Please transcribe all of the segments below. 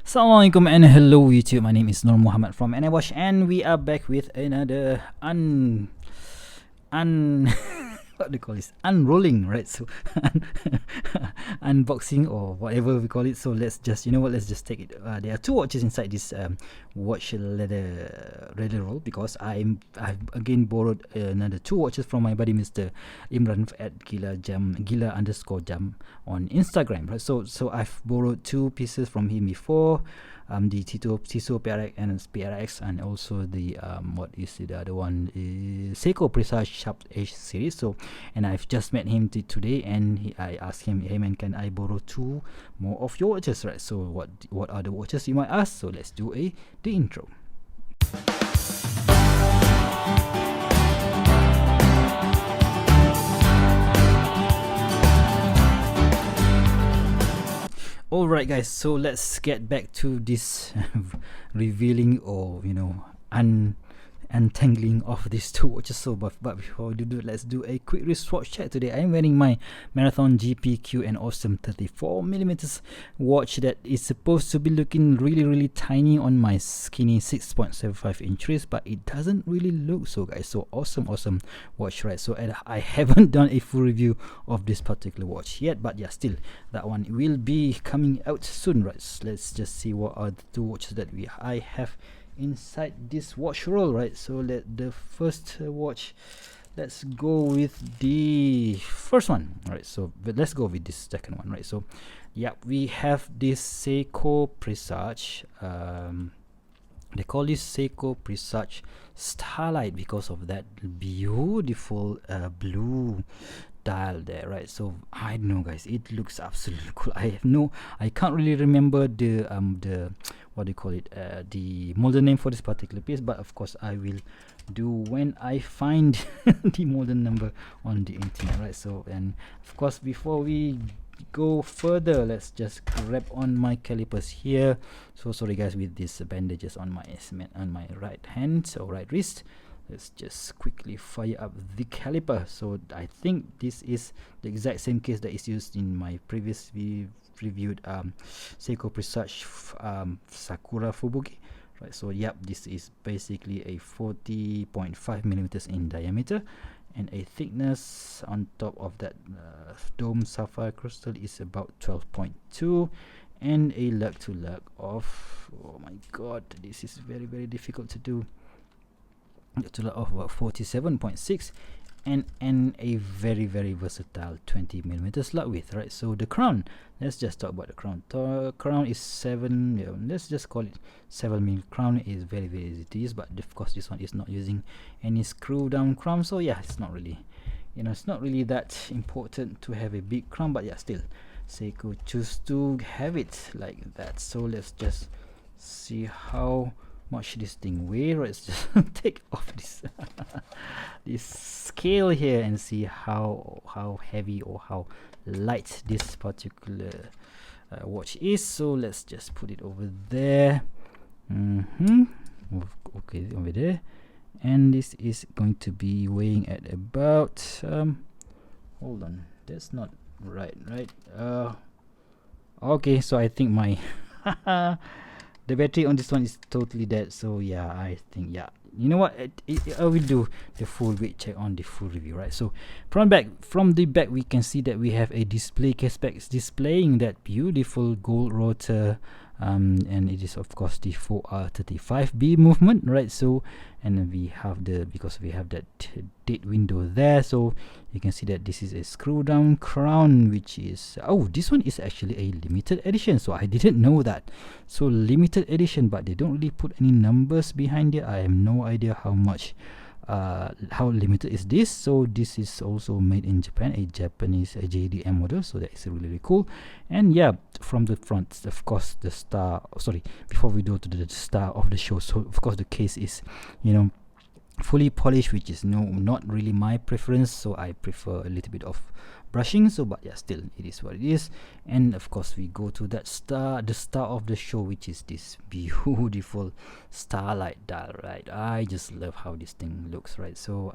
Assalamualaikum and hello YouTube. My name is Nur Muhammad from NWatch and we are back with another un what do you call this? Unrolling, right? So unboxing or whatever we call it. So let's just let's just take it. There are two watches inside this watch leather roll because I've again borrowed another two watches from my buddy Mr. Imran at gila_jam on Instagram, right? So I've borrowed two pieces from him before. The Tissot PRX and also the what is the other one is Seiko Presage Sharp Edge series. So and I've just met him today and I asked him, hey man, can I borrow two more of your watches, right? So what are the watches, you might ask? So let's do the intro. Alright guys, so let's get back to this revealing or untangling of these two watches. So but before we do, let's do a quick wristwatch check. Today I'm wearing my Marathon GPQ and Awesome 34mm watch that is supposed to be looking really tiny on my skinny 6.75 inch wrist, but it doesn't really look so, guys. So awesome watch, right? So I haven't done a full review of this particular watch yet, but yeah, still that one will be coming out soon, right? So let's just see what are the two watches that I have inside this watch roll, right? So the first watch, let's go with the first one, right? So but let's go with this second one, right? So yeah, we have this Seiko Presage. They call this Seiko Presage Starlight because of that beautiful blue dial there, right? So I don't know, guys, it looks absolutely cool. I can't really remember the what do you call it, the model name for this particular piece, but of course I will do when I find the model number on the internet, right? So and of course before we go further, let's just grab on my calipers here. So sorry guys with these bandages on my right hand, so right wrist. Let's just quickly fire up the caliper. So I think this is the exact same case that is used in my previous reviewed Seiko Presage Sakura Fubuki, right? So yep, this is basically a 40.5mm in diameter, and a thickness on top of that dome sapphire crystal is about 12.2, and a lug to lug of, oh my god, this is very difficult to do, to lug of about 47.6, and a very versatile 20mm lug width, right? So the crown, let's just talk about the crown. The crown is 7, let's just call it 7mm crown. Is very easy to use, but of course this one is not using any screw down crown, so yeah, it's not really it's not really that important to have a big crown, but yeah, still Seiko choose to have it like that. So let's just see how much this thing weighs. Let's just take off this this scale here and see how heavy or how light this particular watch is. So let's just put it over there. Okay, over there, and this is going to be weighing at about hold on, that's not right. Okay, so I think my the battery on this one is totally dead. So yeah, I think, yeah, you know what, I will do the full weight check on the full review, right? So from the back we can see that we have a display case back displaying that beautiful gold rotor, and it is of course the 4R35B movement, right? So and then we have because we have that date window there, so you can see that this is a screw down crown, which is, oh, this one is actually a limited edition, so I didn't know that. So limited edition, but they don't really put any numbers behind it. I have no idea how much how limited is this. So this is also made in Japan, a Japanese JDM model, so that is really cool. And yeah, from the front, of course, the star, sorry, before we go to the star of the show, so of course the case is fully polished, which is not really my preference, so I prefer a little bit of brushing. So but yeah, still it is what it is. And of course we go to that the star of the show, which is this beautiful Starlight dial, right? I just love how this thing looks, right? So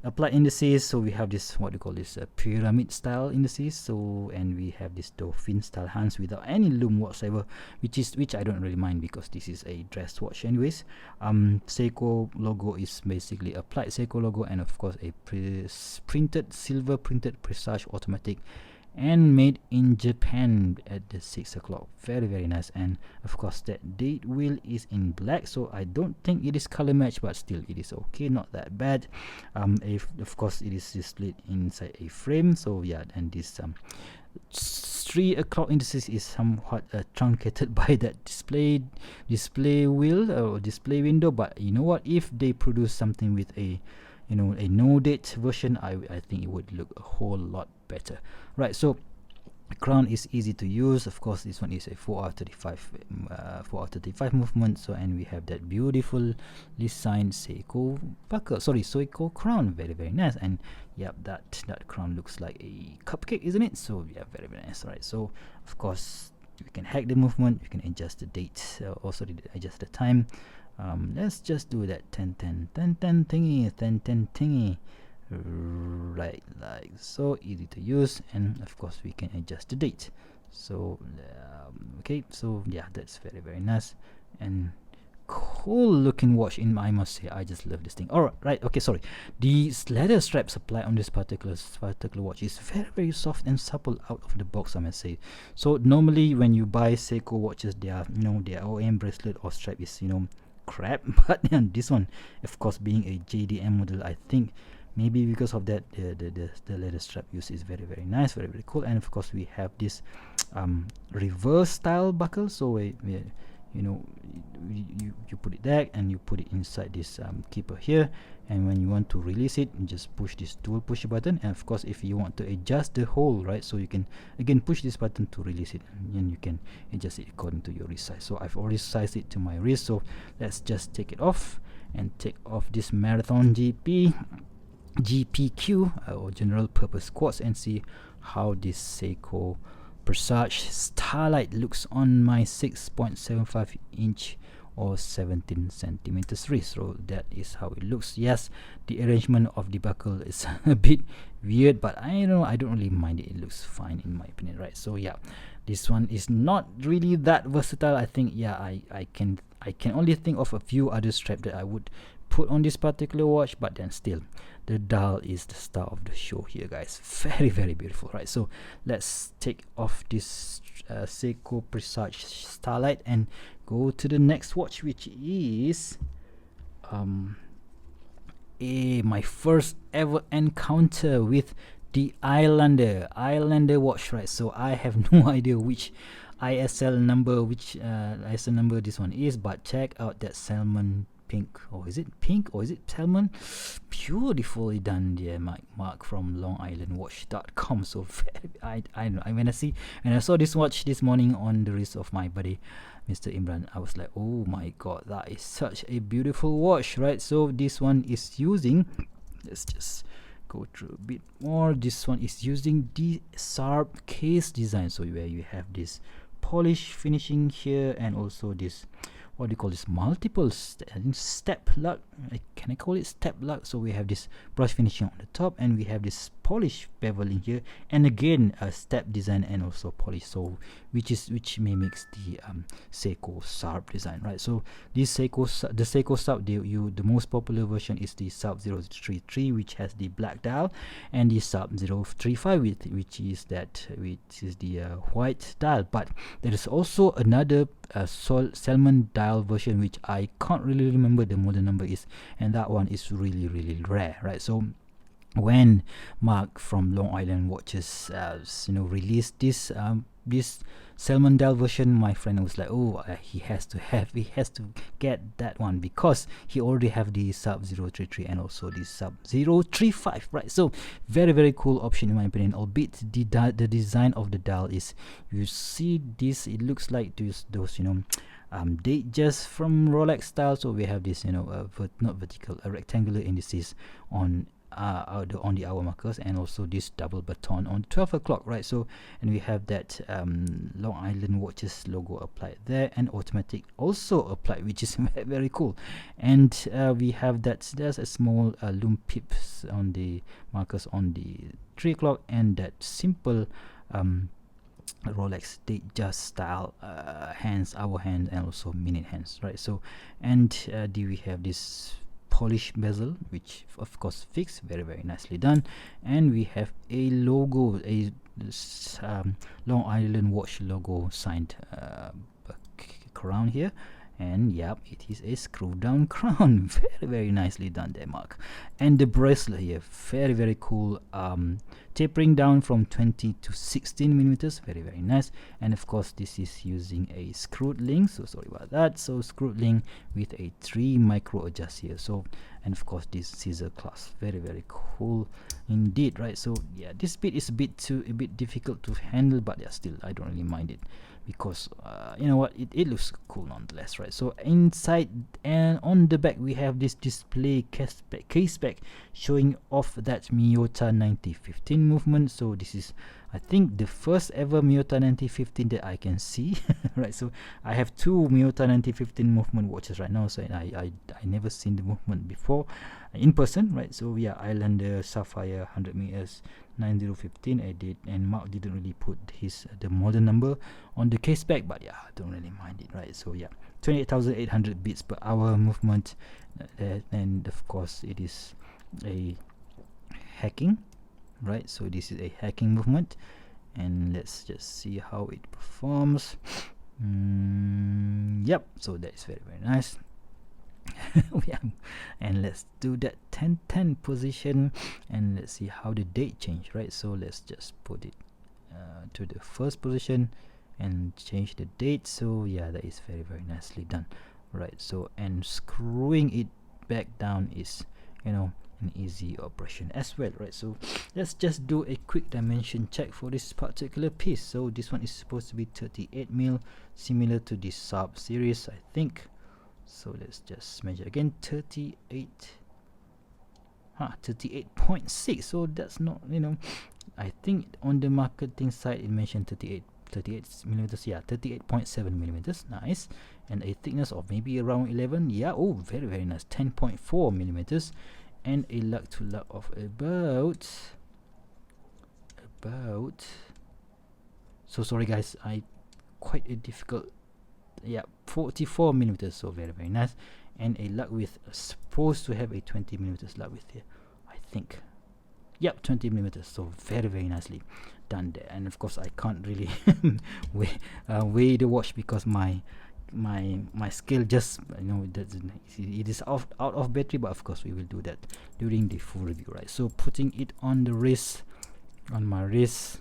applied indices, so we have this, what do you call this, pyramid style indices. So and we have this dolphin style hands without any lume whatsoever, which I don't really mind because this is a dress watch anyways. Seiko logo is basically applied Seiko logo, and of course a silver printed Presage automatic, and made in Japan at the 6 o'clock. Very, very nice. And of course that date wheel is in black, so I don't think it is color match, but still it is okay, not that bad. Of course it is displayed inside a frame, so yeah. And this 3 o'clock indices is somewhat truncated by that display wheel or display window, but you know what, if they produce something with a no date version, I think it would look a whole lot better, right? So the crown is easy to use. Of course this one is a 4 out of 35 movement. So and we have that beautiful signed Seiko buckle, Seiko crown. Very, very nice. And yep, that crown looks like a cupcake, isn't it? So yeah, very, very nice, right? So of course you can hack the movement, you can adjust the date, also adjust the time. Let's just do that 10 thingy, right, like so, easy to use. And of course we can adjust the date. So okay, so yeah, that's very, very nice and cool looking watch. I must say, I just love this thing. All right, okay, sorry, the leather strap supplied on this particular watch is very, very soft and supple out of the box, I must say. So normally when you buy Seiko watches, their OEM bracelet or strap is crap, but this one, of course, being a JDM model, I think maybe because of that the leather strap use is very, very nice, very, very cool. And of course we have this reverse style buckle, so you put it there and you put it inside this keeper here, and when you want to release it, you just push this dual push button. And of course if you want to adjust the hole, right, so you can again push this button to release it, and you can adjust it according to your wrist size. So I've already sized it to my wrist, so let's just take it off and take off this Marathon GPQ or general purpose quartz, and see how this Seiko Presage Starlight looks on my 6.75 inch or 17 centimeters wrist. So that is how it looks. Yes, the arrangement of the buckle is a bit weird, but I don't really mind it. It looks fine in my opinion, right? So yeah, this one is not really that versatile. I think I can only think of a few other straps that I would put on this particular watch, but then still the dial is the star of the show here, guys. Very, very beautiful, right? So let's take off this Seiko Presage Starlight and go to the next watch, which is my first ever encounter with the Islander watch, right? So I have no idea which ISL number this one is, but check out that salmon pink, or is it pink, or is it salmon? Beautifully done there, Mark from longislandwatch.com. So I when I saw this watch this morning on the wrist of my buddy Mr. Imran, I was like, oh my god, that is such a beautiful watch, right? So this one is using, let's just go through a bit more. This one is using the sharp case design, so where you have this polish finishing here, and also this, what do you call this, multiple step lock, can I call it step lock? So we have this brush finishing on the top, and we have this polish beveling here, and again a step design and also polish, so which mimics the Seiko sharp design, right? So this the Seiko sharp, the most popular version is the sharp 033, which has the black dial, and the sharp 035 which is the white dial. But there is also another salmon dial version, which I can't really remember the model number is, and that one is really, really rare, right? So when Mark from Long Island Watches released this salmon dial version, my friend was like, oh, he has to get that one, because he already have the sub 033 and also the sub 035, right? So very, very cool option in my opinion, albeit the design of the dial is, you see this, it looks like those date just from Rolex style. So we have this not vertical, rectangular indices on on the hour markers, and also this double baton on 12 o'clock, right? So, and we have that Long Island watches logo applied there, and automatic also applied, which is very cool. And we have that there's a small loom pips on the markers on the 3 o'clock, and that simple Rolex date just style hands, hour hand, and also minute hands, right? So, and do we have this polished bezel, which of course fixed, very nicely done. And we have a logo, a Long Island watch logo signed crown here. And yep, it is a screw down crown. Very nicely done there, Mark. And the bracelet here, very cool. Tapering down from 20 to 16 millimeters. Very nice. And of course, this is using a screwed link. So sorry about that. So screwed link with a 3 micro adjust here. So, and of course, this scissor clasp. Very cool indeed, right? So yeah, this bit is a bit difficult to handle, but yeah, still I don't really mind it, because you know what, it looks cool nonetheless, right? So inside and on the back we have this display case back showing off that Miyota 9015 movement. So this is, I think, the first ever Miyota 9015 that I can see. Right, so I have 2 Miyota 9015 movement watches right now, so I never seen the movement before in person, right? So yeah, Islander Sapphire 100 meters 9015 edit, and Mark didn't really put the model number on the case back, but yeah, I don't really mind it, right? So yeah, 28,800 beats per hour movement, and of course it is a hacking, right? So this is a hacking movement, and let's just see how it performs. Yep, so that's very nice. Yeah, and let's do that 10-10 position, and let's see how the date change, right? So let's just put it to the first position and change the date. So yeah, that is very nicely done, right? So, and screwing it back down is, you know, an easy operation as well, right? So let's just do a quick dimension check for this particular piece. So this one is supposed to be 38 mil, similar to the sub series, I think. So let's just measure again, 38.6. So that's not, you know, I think on the marketing side it mentioned 38 millimeters. Yeah, 38.7 millimeters. Nice. And a thickness of maybe around 11. Yeah, oh, very nice. 10.4 millimeters, and a lug to lug of about. So sorry guys, I quite a difficult. Yeah, 44 millimeters. So very nice, and a lug width supposed to have a 20 millimeters lug width here, I think. Yep, 20 millimeters. So very nicely done there. And of course I can't really weigh the watch, because my scale just, you know, it is out of battery, but of course we will do that during the full review, right? So putting it on the wrist, on my wrist,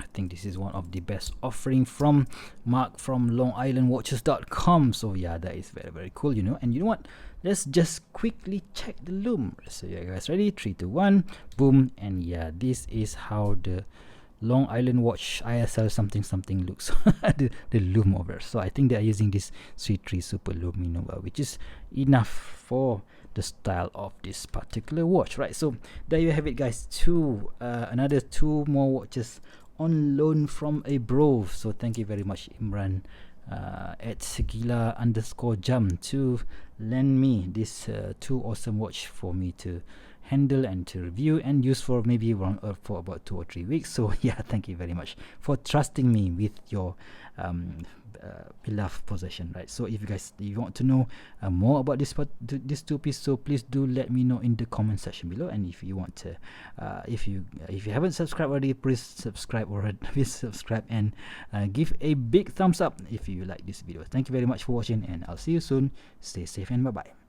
I think this is one of the best offering from Mark from longislandwatches.com. So yeah, that is very cool, you know. And you know what, let's just quickly check the loom. So yeah guys, ready, 3 2 1, boom. And yeah, this is how the Long Island watch ISL something looks. the loom over. So I think they are using this Sweet 3 Super Loom, you know, which is enough for the style of this particular watch, right? So there you have it guys, another 2 more watches on loan from a bro. So thank you very much, Imran, at Gila_jump, to lend me this 2 awesome watch for me to handle and to review and use for maybe around for about 2 or 3 weeks. So yeah, thank you very much for trusting me with your beloved possession, right? So if you want to know more about this 2 piece, so please do let me know in the comment section below. And if you want to if you haven't subscribed already, please subscribe and give a big thumbs up if you like this video. Thank you very much for watching, and I'll see you soon. Stay safe and bye bye.